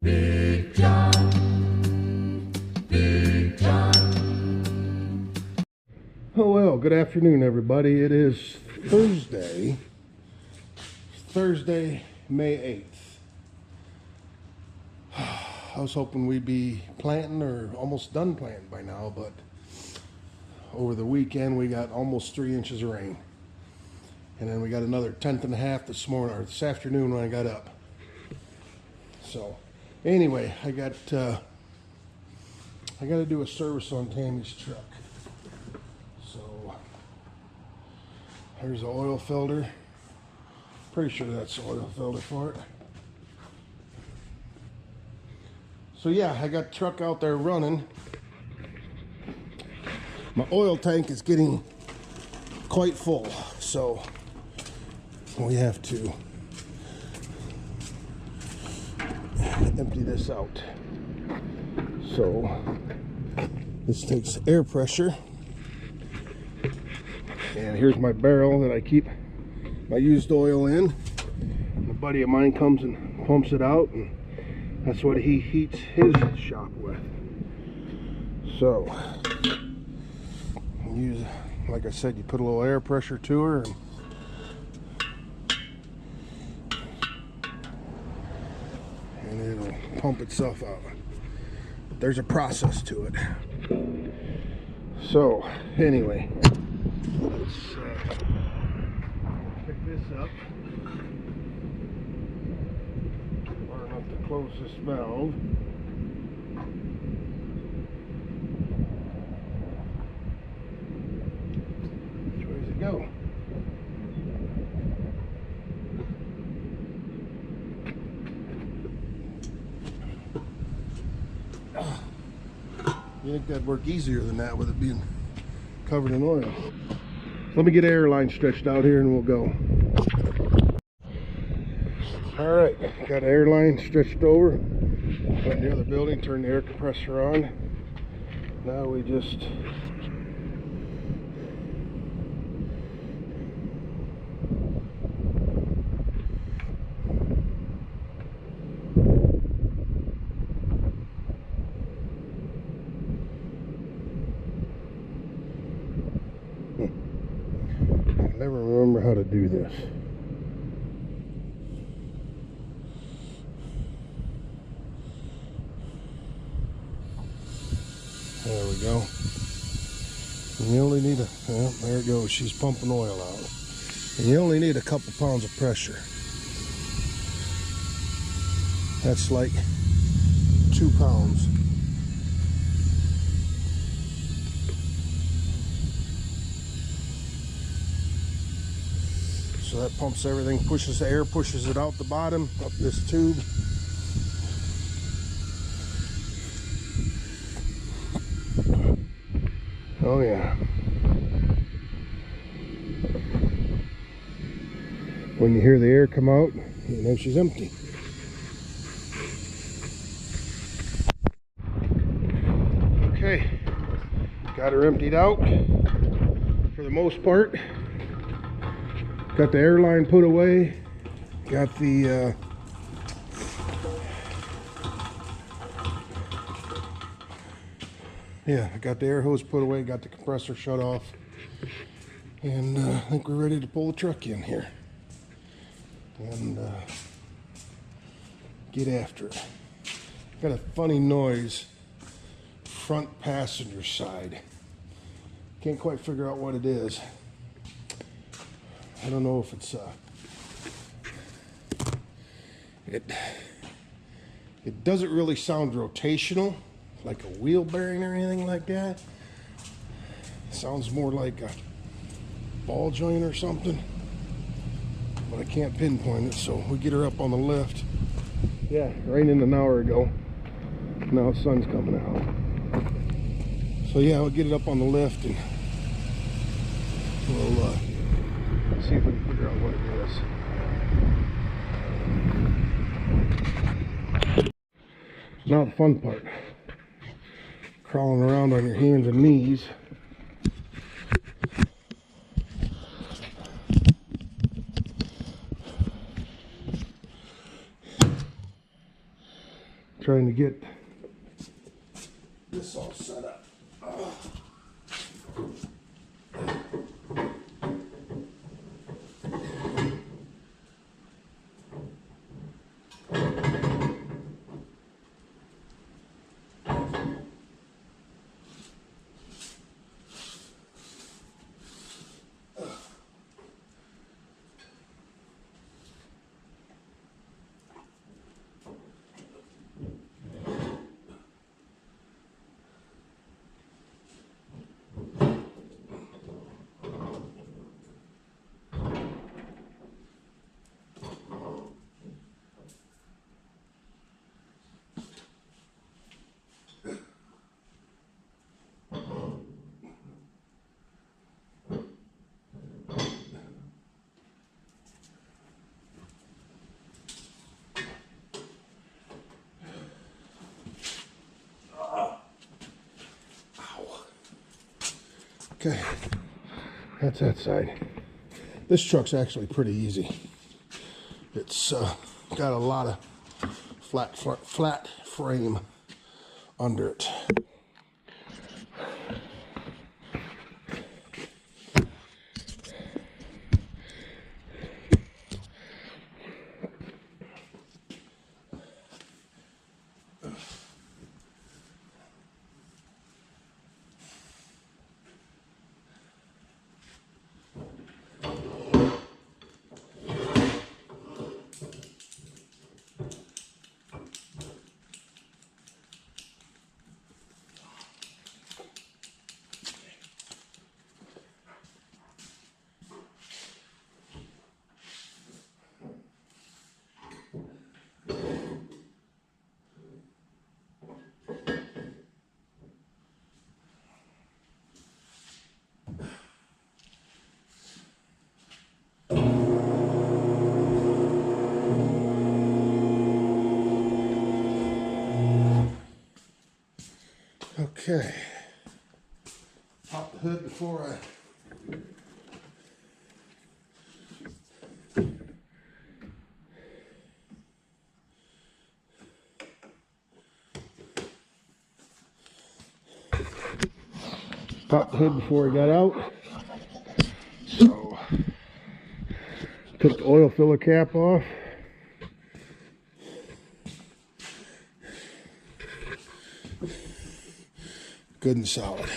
Big John, Big John. Oh well, good afternoon everybody. It is Thursday, May 8th. I was hoping we'd be planting or almost done planting by now, but over the weekend we got almost 3 inches of rain. And then we got another 1/10 and a half this morning, or this afternoon when I got up. So anyway, I got to do a service on Tammy's truck. So there's the oil filter. Pretty sure that's the oil filter for it. So yeah, I got the truck out there running. My oil tank is getting quite full, so we have to empty this out. So this takes air pressure, and here's my barrel that I keep my used oil in. And a buddy of mine comes and pumps it out, and that's what he heats his shop with. So use, like I said, you put a little air pressure to her, and it'll pump itself out. But there's a process to it. So anyway, let's pick this up far enough to close this valve. Which way does it go? You think that'd work easier than that with it being covered in oil? Let me get the air line stretched out here and we'll go. Alright, got the air line stretched over. Went near the building, turned the air compressor on. Now we just never remember how to do this. There we go. And you only need well, there it goes. She's pumping oil out. And you only need a couple pounds of pressure. That's like 2 pounds. So that pumps everything, pushes the air, pushes it out the bottom, up this tube. Oh yeah. When you hear the air come out, you know she's empty. Okay, got her emptied out for the most part. Got the air line put away. Got the yeah, I got the air hose put away, got the compressor shut off, and I think we're ready to pull the truck in here and get after it. Got a funny noise front passenger side. Can't quite figure out what it is. I don't know if it's it doesn't really sound rotational like a wheel bearing or anything like that. It sounds more like a ball joint or something, but I can't pinpoint it. So we get her up on the lift. Yeah, raining an hour ago. Now the sun's coming out. So yeah, we'll get it up on the lift and we'll see if we can figure out what it is. Now the fun part. Crawling around on your hands and knees. Trying to get this all set up. Okay, that's that side. This truck's actually pretty easy. It's got a lot of flat frame under it. Okay, pop the hood before I got out. So, took the oil filler cap off. Good and solid.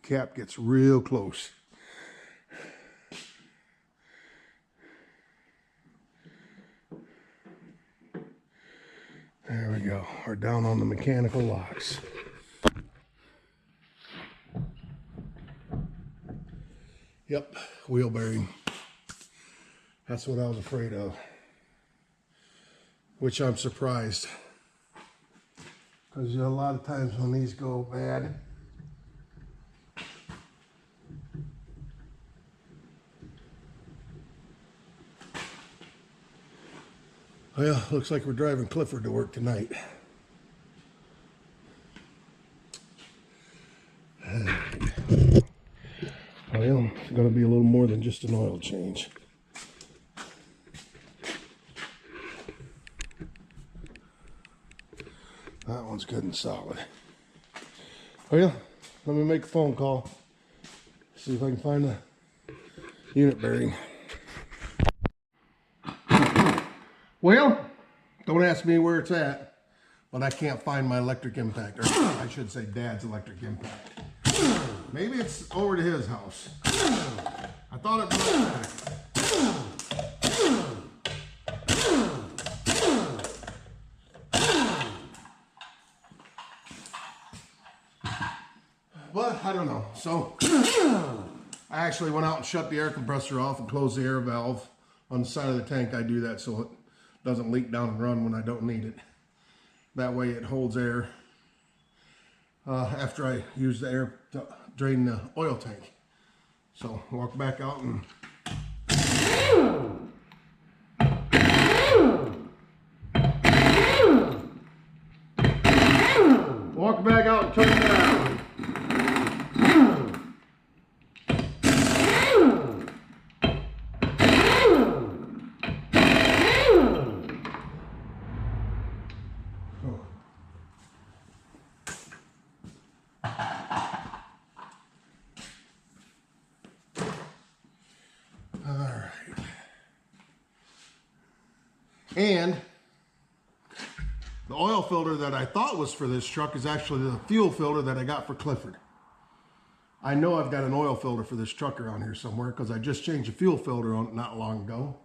Cap gets real close. There we go. We're down on the mechanical locks. Yep, wheel bearing. That's what I was afraid of. Which I'm surprised. Because a lot of times when these go bad, well, looks like we're driving Clifford to work tonight. Well, it's going to be a little more than just an oil change. That one's good and solid. Well, let me make a phone call. See if I can find the unit bearing. Well, don't ask me where it's at, but I can't find my electric impact, or I should say Dad's electric impact. Maybe it's over to his house. I thought it was. But I don't know. So I actually went out and shut the air compressor off and closed the air valve on the side of the tank. I do that so it doesn't leak down and run when I don't need it. That way it holds air after I use the air to drain the oil tank. So walk back out and walk back out and turn it around. And the oil filter that I thought was for this truck is actually the fuel filter that I got for Clifford. I know I've got an oil filter for this truck around here somewhere because I just changed the fuel filter on it not long ago.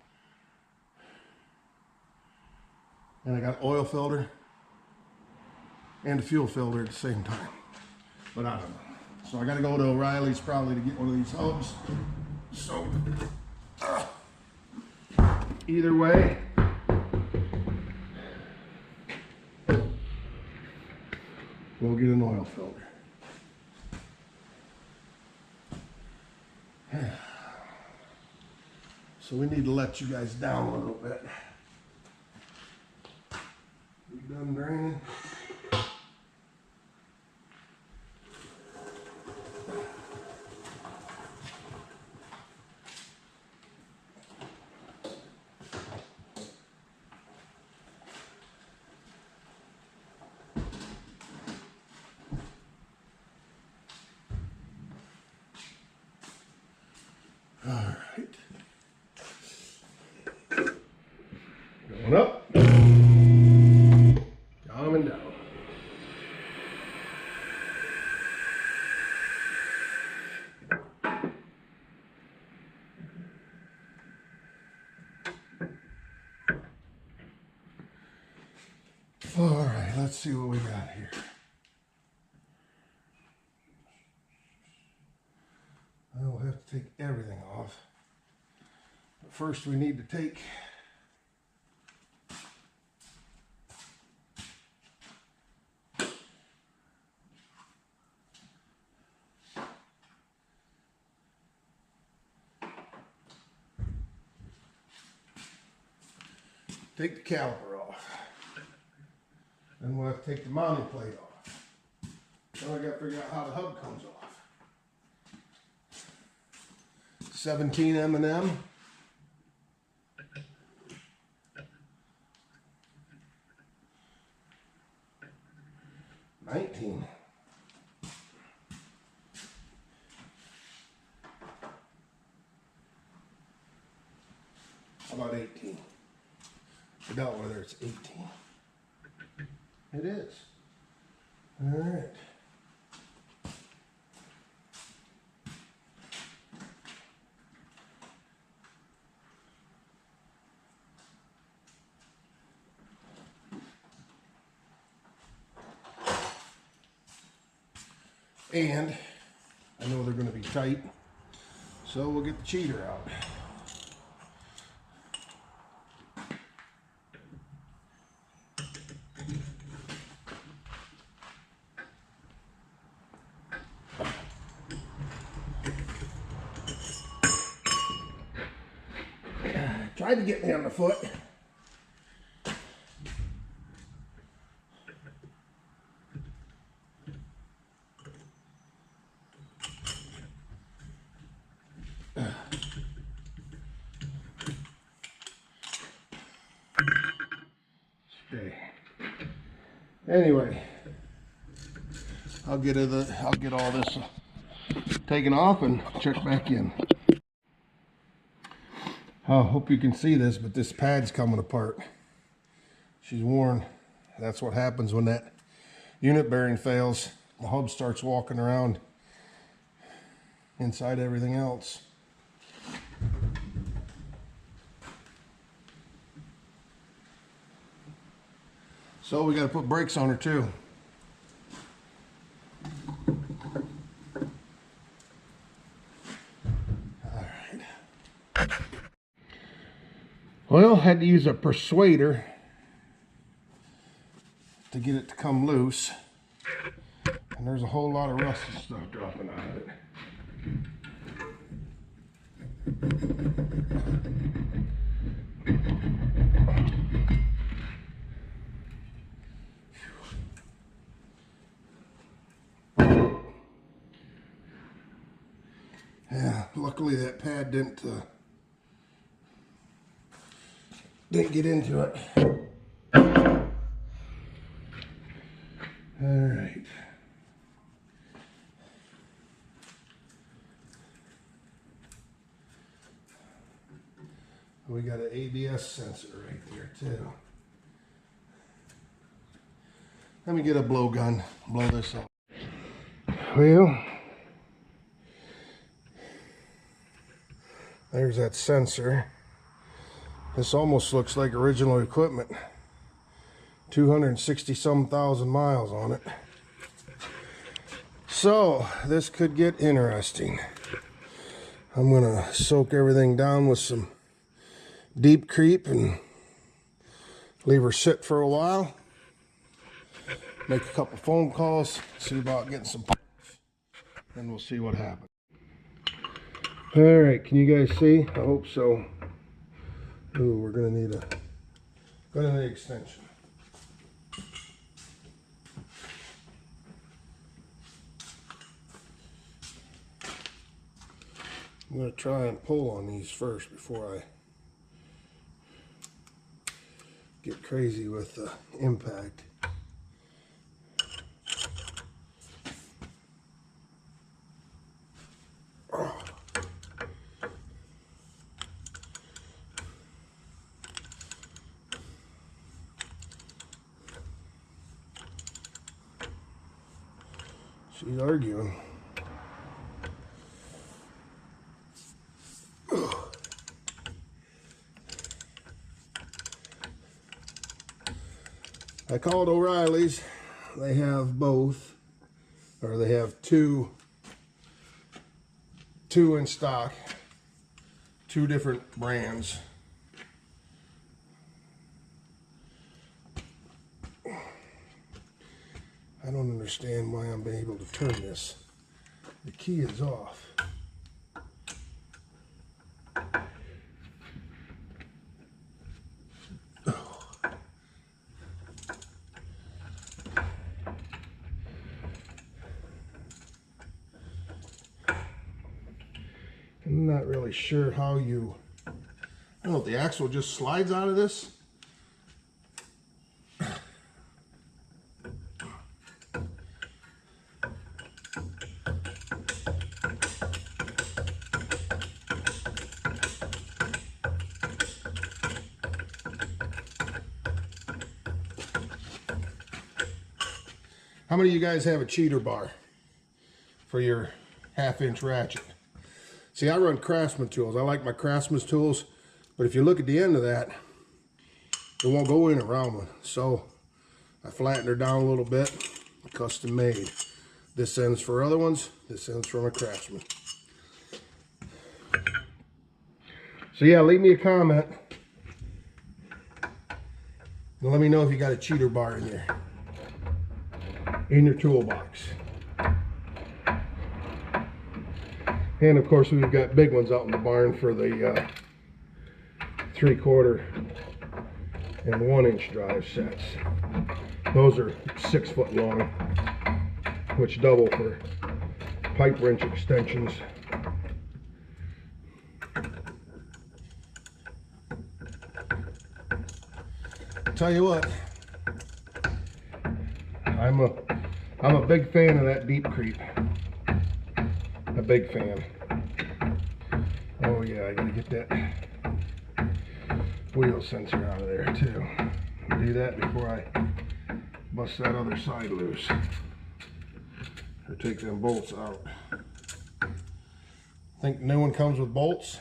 And I got oil filter and a fuel filter at the same time. But I don't know. So I got to go to O'Reilly's probably to get one of these hubs. So either way, we'll get an oil filter. So we need to let you guys down a little bit. You done draining? All right. Going up. Coming down. All right, let's see what we got here. We'll have to take everything off. But first we need to take the caliper off. Then we'll have to take the mounting plate off. Then I got to figure out how the hub comes off. 17 M&M. $19. How about 18? I doubt whether it's 18. It is. All right. And I know they're going to be tight, so we'll get the cheater out. Tried to get me on the foot. Okay. Anyway, I'll get all this taken off and check back in. I hope you can see this, but this pad's coming apart. She's worn. That's what happens when that unit bearing fails. The hub starts walking around inside everything else. So we got to put brakes on her too. Well, had to use a persuader to get it to come loose. And there's a whole lot of rust and stuff dropping out of it. Yeah, luckily that pad didn't get into it. All right. We got an ABS sensor right there too. Let me get a blowgun, blow this up. Well, there's that sensor. This almost looks like original equipment. 260 some thousand miles on it. So this could get interesting. I'm gonna soak everything down with some deep creep and leave her sit for a while. Make a couple phone calls, see about getting some parts, and we'll see what happens. All right, can you guys see? I hope so. Ooh, we're gonna need an extension. I'm gonna try and pull on these first before I get crazy with the impact. She's arguing. I called O'Reilly's. They have both, or they have two in stock, two different brands. I don't understand why I'm able to turn this. The key is off. I'm not really sure how you, I don't know if the axle just slides out of this. How many of you guys have a cheater bar for your 1/2-inch ratchet? See, I run Craftsman tools. I like my Craftsman tools, but if you look at the end of that, it won't go in a round one. So I flattened her down a little bit, custom made. This end's for other ones, this end's for my Craftsman. So yeah, leave me a comment. And let me know if you got a cheater bar in your toolbox. And of course we've got big ones out in the barn for the 3/4 and 1-inch drive sets. Those are 6 foot long, which double for pipe wrench extensions. Tell you what, I'm a big fan of that deep creep. A big fan. Oh yeah, I gotta get that wheel sensor out of there too. Do that before I bust that other side loose. Or take them bolts out. Think the new one comes with bolts?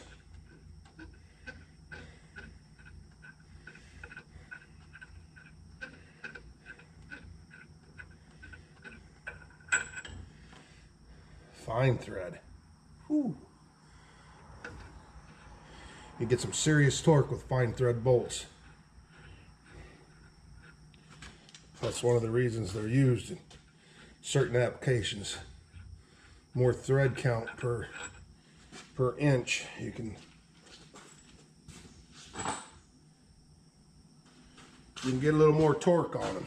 Fine thread. Whew. You get some serious torque with fine thread bolts. That's one of the reasons they're used in certain applications. More thread count per inch, you can get a little more torque on them.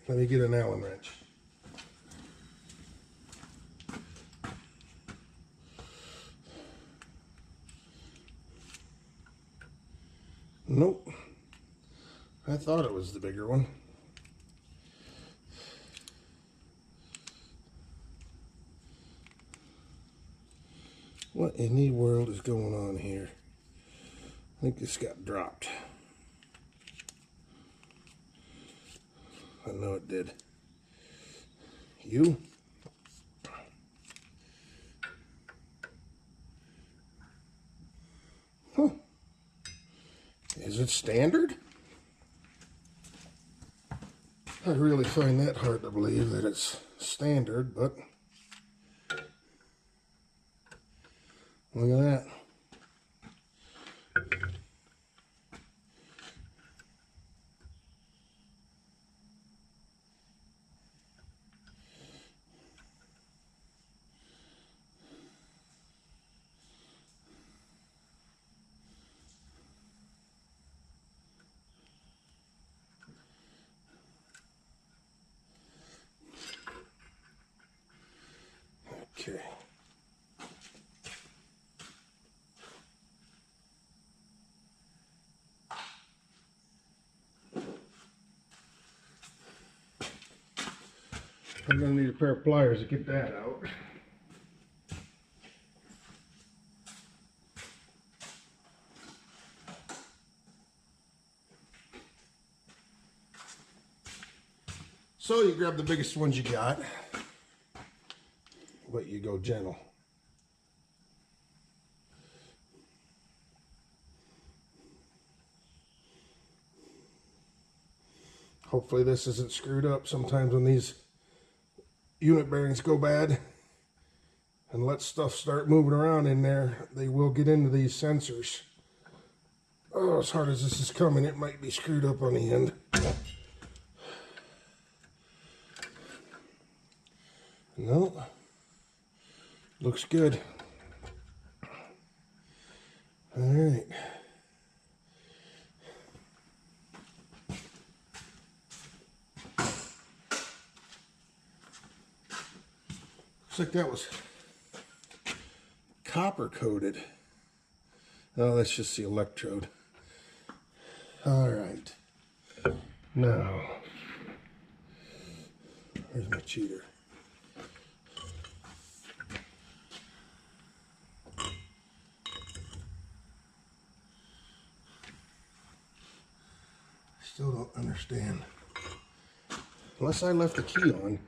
Let me get an Allen wrench. Nope. I thought it was the bigger one. What in the world is going on here? I think this got dropped. I know it did. You? Huh. Is it standard? I really find that hard to believe that it's standard, but look at that. Okay. I'm going to need a pair of pliers to get that out. So you grab the biggest ones you got, but you go gentle. Hopefully this isn't screwed up. Sometimes when these unit bearings go bad and let stuff start moving around in there, they will get into these sensors. Oh, as hard as this is coming, it might be screwed up on the end. No, looks good. All right. Looks like that was copper coated. Oh, that's just the electrode. All right. Now, where's my cheater? Still don't understand. Unless I left the key on.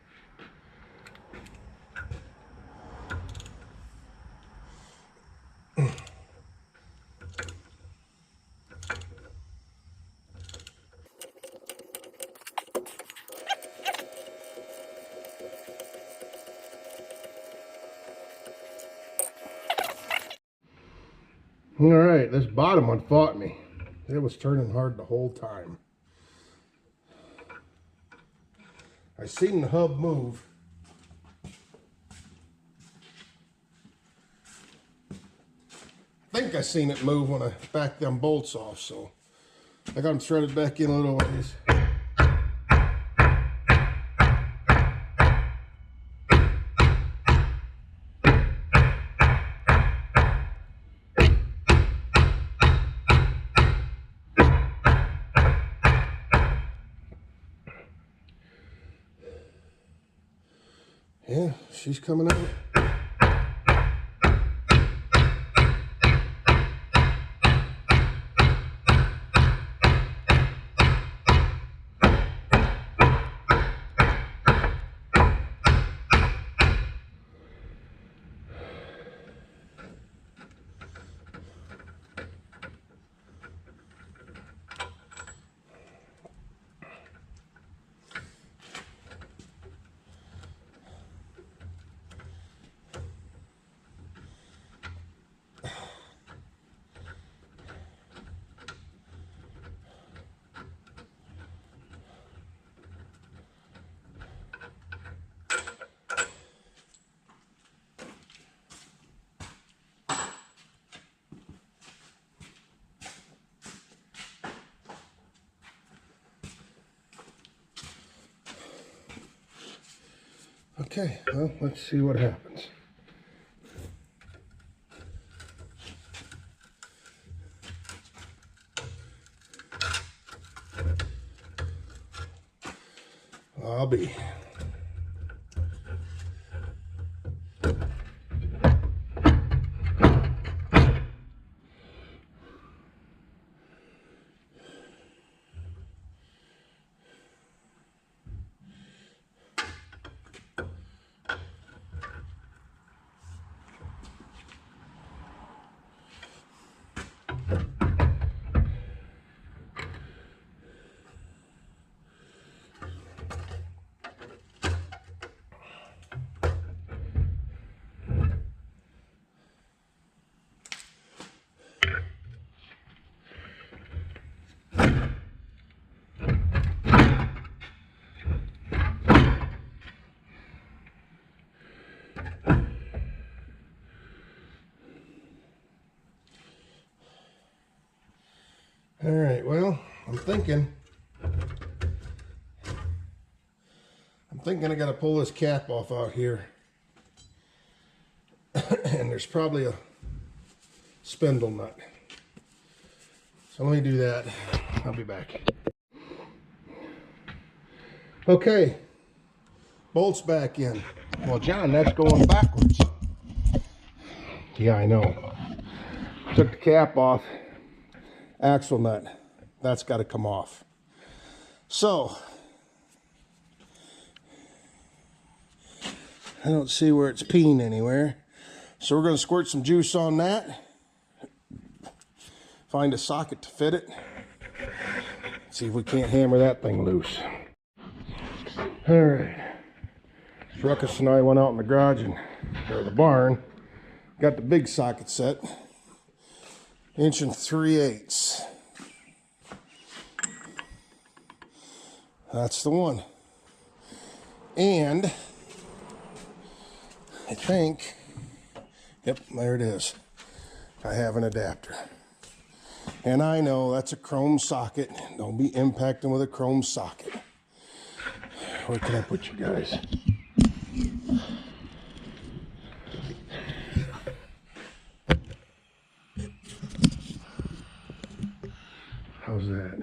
All right, this bottom one fought me. It was turning hard the whole time. I seen the hub move. I think I seen it move when I backed them bolts off, so I got them threaded back in a little ways. Yeah, she's coming out. Okay, well, let's see what happens. I'll be. All right, well, I'm thinking I gotta pull this cap off out here. And there's probably a spindle nut. So let me do that. I'll be back. Okay, bolts back in. Well, John, that's going backwards. Yeah, I know. Took the cap off. Axle nut, that's got to come off. So I don't see where it's peeing anywhere. So we're going to squirt some juice on that. Find a socket to fit it. See if we can't hammer that thing loose. All right. Ruckus and I went out in the garage or the barn. Got the big socket set. 1 3/8. That's the one. And I think, yep, there it is. I have an adapter. And I know that's a chrome socket. Don't be impacting with a chrome socket. Where can I put you guys? How's that?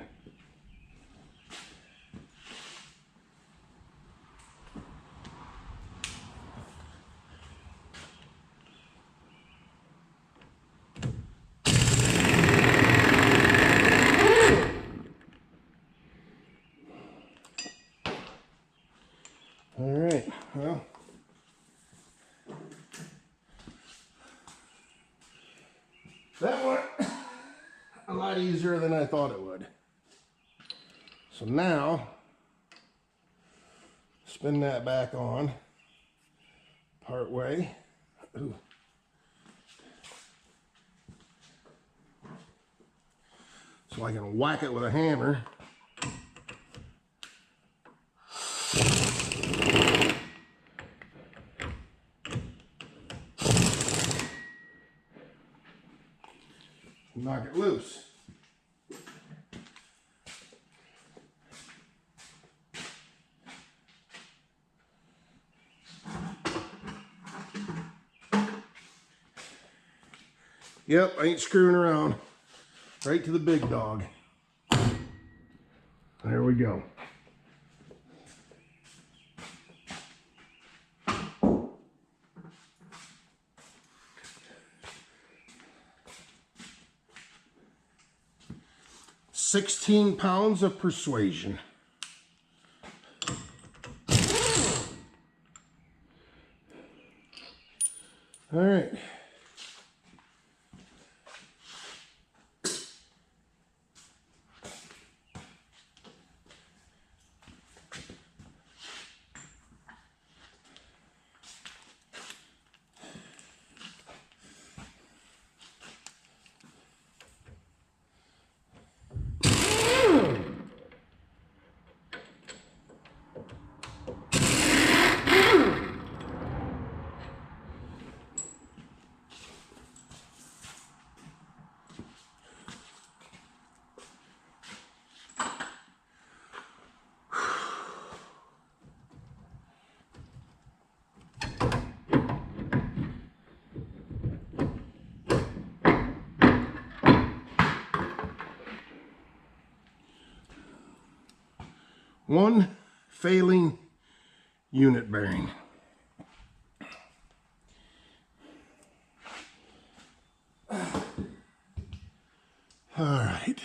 All right, well, that went a lot easier than I thought it would. So now, spin that back on, part way. Ooh. So I can whack it with a hammer. Knock it loose. Yep, I ain't screwing around. Right to the big dog. There we go. £16 of persuasion. All right. One failing unit bearing. All right.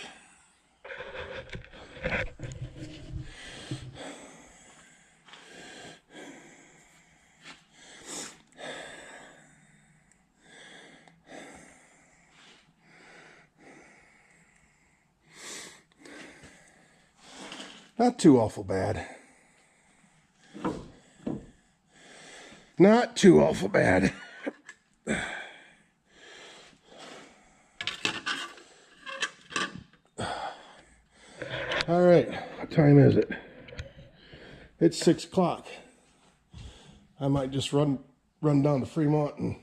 Not too awful bad. Not too awful bad. All right, what time is it? It's 6 o'clock. I might just run down to Fremont and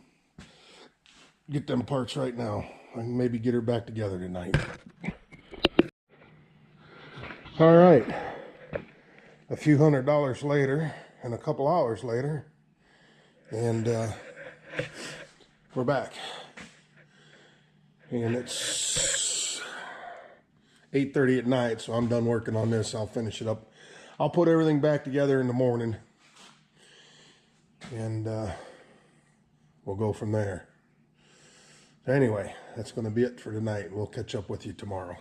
get them parts right now. And maybe get her back together tonight. All right, a few $100s later and a couple hours later, and we're back. And it's 8:30 at night, so I'm done working on this. I'll finish it up. I'll put everything back together in the morning, and we'll go from there. Anyway, that's going to be it for tonight. We'll catch up with you tomorrow.